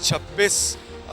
26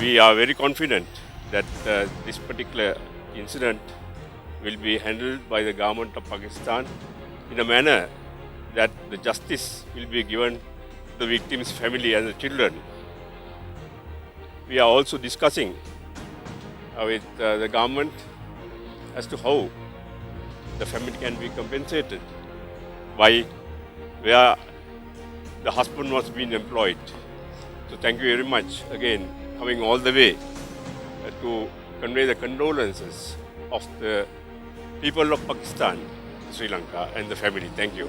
We are very confident that this particular incident will be handled by the government of Pakistan in a manner that the justice will be given to the victims' family and the children. We are also discussing with the government as to how the family can be compensated by where the husband was being employed. So thank you very much again, coming all the way to convey the condolences of the people of Pakistan, Sri Lanka and the family. Thank you.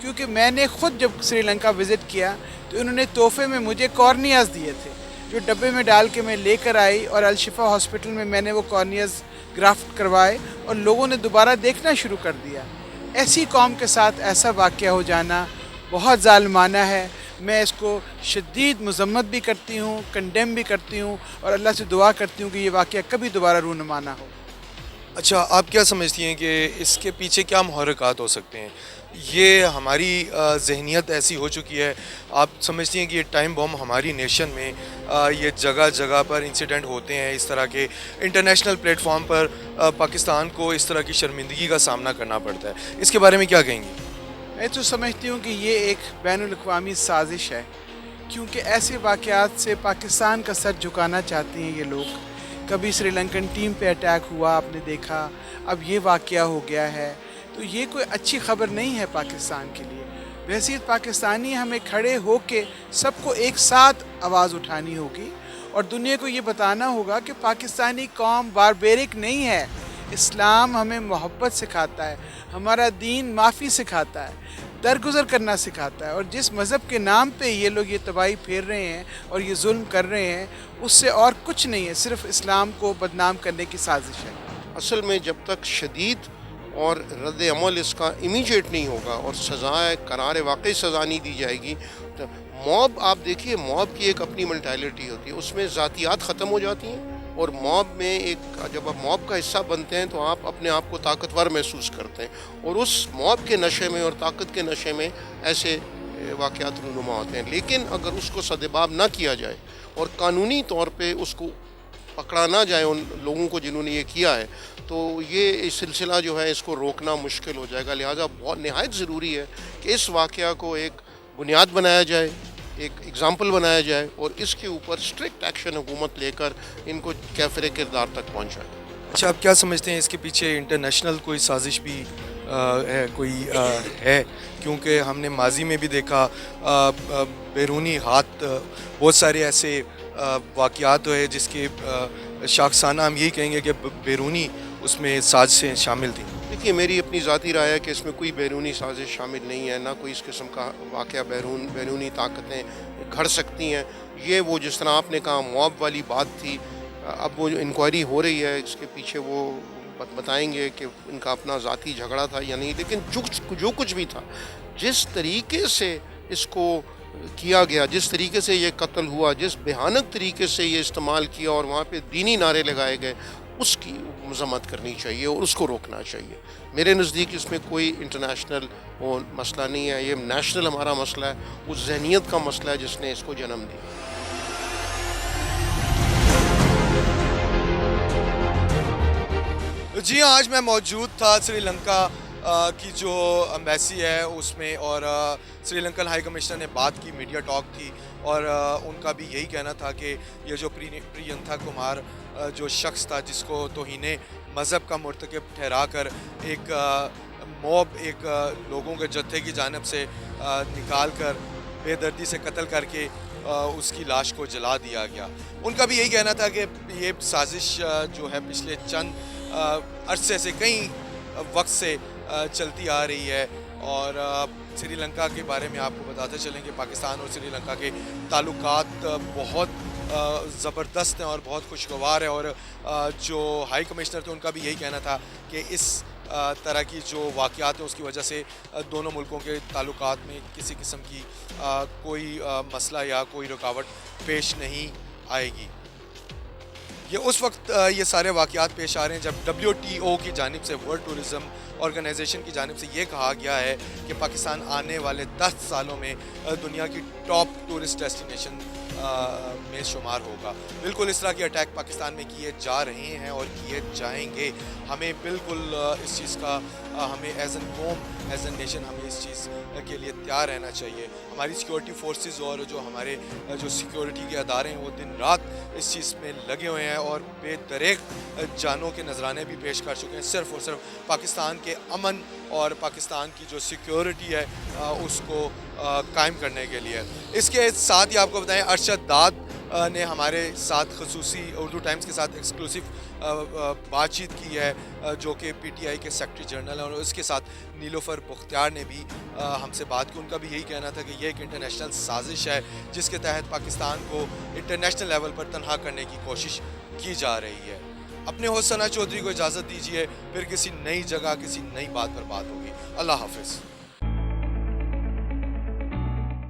کیونکہ میں نے خود جب Sri Lanka visit کیا تو انہوں نے تحفے میں مجھے کارنیاز دیے تھے جو ڈبے میں ڈال کے میں لے کر آئی، اور الشفا ہاسپٹل میں نے وہ کارنیاز گرافٹ کروائے اور لوگوں نے دوبارہ دیکھنا شروع کر دیا۔ ایسی قوم کے ساتھ ایسا واقعہ ہو جانا بہت ظالمانہ ہے۔ میں اس کو شدید مذمت بھی کرتی ہوں، کنڈیم بھی کرتی ہوں، اور اللہ سے دعا کرتی ہوں کہ یہ واقعہ کبھی دوبارہ رونما نہ ہو۔ اچھا، آپ کیا سمجھتی ہیں کہ اس کے پیچھے کیا محرکات ہو سکتے ہیں؟ یہ ہماری ذہنیت ایسی ہو چکی ہے، آپ سمجھتی ہیں کہ یہ ٹائم بم ہماری نیشن میں یہ جگہ جگہ پر انسیڈنٹ ہوتے ہیں، اس طرح کے انٹرنیشنل پلیٹ فارم پر پاکستان کو اس طرح کی شرمندگی کا سامنا کرنا پڑتا ہے، اس کے بارے میں کیا کہیں گی؟ میں تو سمجھتی ہوں کہ یہ ایک بین الاقوامی سازش ہے، کیونکہ ایسے واقعات سے پاکستان کا سر جھکانا چاہتے ہیں یہ لوگ۔ کبھی سری لنکن ٹیم پہ اٹیک ہوا، آپ نے دیکھا، اب یہ واقعہ ہو گیا ہے، تو یہ کوئی اچھی خبر نہیں ہے پاکستان کے لیے۔ بحیثیت پاکستانی ہمیں کھڑے ہو کے سب کو ایک ساتھ آواز اٹھانی ہوگی اور دنیا کو یہ بتانا ہوگا کہ پاکستانی قوم باربیرک نہیں ہے۔ اسلام ہمیں محبت سکھاتا ہے، ہمارا دین معافی سکھاتا ہے، درگزر کرنا سکھاتا ہے، اور جس مذہب کے نام پہ یہ لوگ یہ تباہی پھیر رہے ہیں اور یہ ظلم کر رہے ہیں، اس سے اور کچھ نہیں ہے، صرف اسلام کو بدنام کرنے کی سازش ہے۔ اصل میں جب تک شدید اور رد عمل اس کا امیجیٹ نہیں ہوگا اور سزائے قرار واقعی سزا نہیں دی جائے گی، تو موب، آپ دیکھیے موب کی ایک اپنی مینٹیلٹی ہوتی ہے، اس میں ذاتیات ختم ہو جاتی ہیں، اور موب میں ایک جب آپ موب کا حصہ بنتے ہیں تو آپ اپنے آپ کو طاقتور محسوس کرتے ہیں، اور اس موب کے نشے میں اور طاقت کے نشے میں ایسے واقعات رونما ہوتے ہیں۔ لیکن اگر اس کو سدباب نہ کیا جائے اور قانونی طور پہ اس کو پکڑا نہ جائے ان لوگوں کو جنہوں نے یہ کیا ہے، تو یہ سلسلہ جو ہے اس کو روکنا مشکل ہو جائے گا۔ لہٰذا بہت نہایت ضروری ہے کہ اس واقعہ کو ایک بنیاد بنایا جائے، ایک اگزامپل بنایا جائے، اور اس کے اوپر اسٹرکٹ ایکشن حکومت لے کر ان کو کیفر کردار تک پہنچائے۔ اچھا، آپ کیا سمجھتے ہیں اس کے پیچھے انٹرنیشنل کوئی سازش بھی ہے، کوئی ہے؟ کیونکہ ہم نے ماضی میں بھی دیکھا بیرونی ہاتھ، بہت سارے ایسے واقعات ہوئے جس کے شاخسانہ ہم یہی کہیں گے کہ بیرونی اس میں سازشیں شامل تھیں۔ دیکھیے، میری اپنی ذاتی رائے ہے کہ اس میں کوئی بیرونی سازش شامل نہیں ہے، نہ کوئی اس قسم کا واقعہ بیرونی طاقتیں گھڑ سکتی ہیں۔ یہ وہ جس طرح آپ نے کہا موب والی بات تھی، اب وہ جو انکوائری ہو رہی ہے اس کے پیچھے وہ بتائیں گے کہ ان کا اپنا ذاتی جھگڑا تھا یا نہیں، لیکن جو کچھ بھی تھا، جس طریقے سے اس کو کیا گیا، جس طریقے سے یہ قتل ہوا، جس بھیانک طریقے سے یہ استعمال کیا اور وہاں پہ دینی نعرے لگائے گئے، اس کی مذمت کرنی چاہیے اور اس کو روکنا چاہیے۔ میرے نزدیک اس میں کوئی انٹرنیشنل وہ مسئلہ نہیں ہے، یہ نیشنل ہمارا مسئلہ ہے، اس ذہنیت کا مسئلہ ہے جس نے اس کو جنم دیا۔ جی ہاں، آج میں موجود تھا سری لنکا کی جو ایمبیسی ہے اس میں، اور سری لنکن ہائی کمشنر نے بات کی، میڈیا ٹاک تھی، اور ان کا بھی یہی کہنا تھا کہ یہ جو پرینتھا کمار جو شخص تھا جس کو توہین مذہب کا مرتکب ٹھہرا کر ایک موب، ایک لوگوں کے جتھے کی جانب سے نکال کر بے دردی سے قتل کر کے اس کی لاش کو جلا دیا گیا، ان کا بھی یہی کہنا تھا کہ یہ سازش جو ہے پچھلے چند عرصے سے، کئی وقت سے چلتی آ رہی ہے۔ اور سری لنکا کے بارے میں آپ کو بتاتے چلیں کہ پاکستان اور سری لنکا کے تعلقات بہت زبردست ہیں اور بہت خوشگوار ہیں، اور جو ہائی کمشنر تھے ان کا بھی یہی کہنا تھا کہ اس طرح کی جو واقعات ہیں اس کی وجہ سے دونوں ملکوں کے تعلقات میں کسی قسم کی کوئی مسئلہ یا کوئی رکاوٹ پیش نہیں آئے گی۔ یہ اس وقت یہ سارے واقعات پیش آ رہے ہیں جب WTO کی جانب سے، ورلڈ ٹورزم آرگنائزیشن کی جانب سے یہ کہا گیا ہے کہ پاکستان آنے والے 10 سالوں میں دنیا کی ٹاپ ٹورسٹ ڈیسٹینیشن میں شمار ہوگا۔ بالکل اس طرح کے اٹیک پاکستان میں کیے جا رہے ہیں اور کیے جائیں گے۔ ہمیں بالکل اس چیز کا، ہمیں ایز این قوم، ایز این نیشن، ہمیں اس چیز کے لیے تیار رہنا چاہیے۔ ہماری سیکورٹی فورسز اور جو ہمارے جو سیکورٹی کے ادارے ہیں وہ دن رات اس چیز میں لگے ہوئے ہیں اور بے دریغ جانوں کے نذرانے بھی پیش کر چکے ہیں، صرف اور صرف پاکستان کے امن اور پاکستان کی جو سیکورٹی ہے اس کو قائم کرنے کے لیے۔ اس کے ساتھ ہی آپ کو بتائیں، ارشد داد نے ہمارے ساتھ خصوصی اردو ٹائمز کے ساتھ ایکسکلوسیو بات چیت کی ہے جو کہ پی ٹی آئی کے سیکرٹری جنرل ہیں، اور اس کے ساتھ نیلوفر بختیار نے بھی ہم سے بات کی. ان کا بھی یہی کہنا تھا کہ یہ ایک انٹرنیشنل سازش ہے جس کے تحت پاکستان کو انٹرنیشنل لیول پر تنہا کرنے کی کوشش کی جا رہی ہے. اپنے ہوسٹ ثنا چودھری کو اجازت دیجیے، پھر کسی نئی جگہ کسی نئی بات پر بات ہوگی. اللہ حافظ.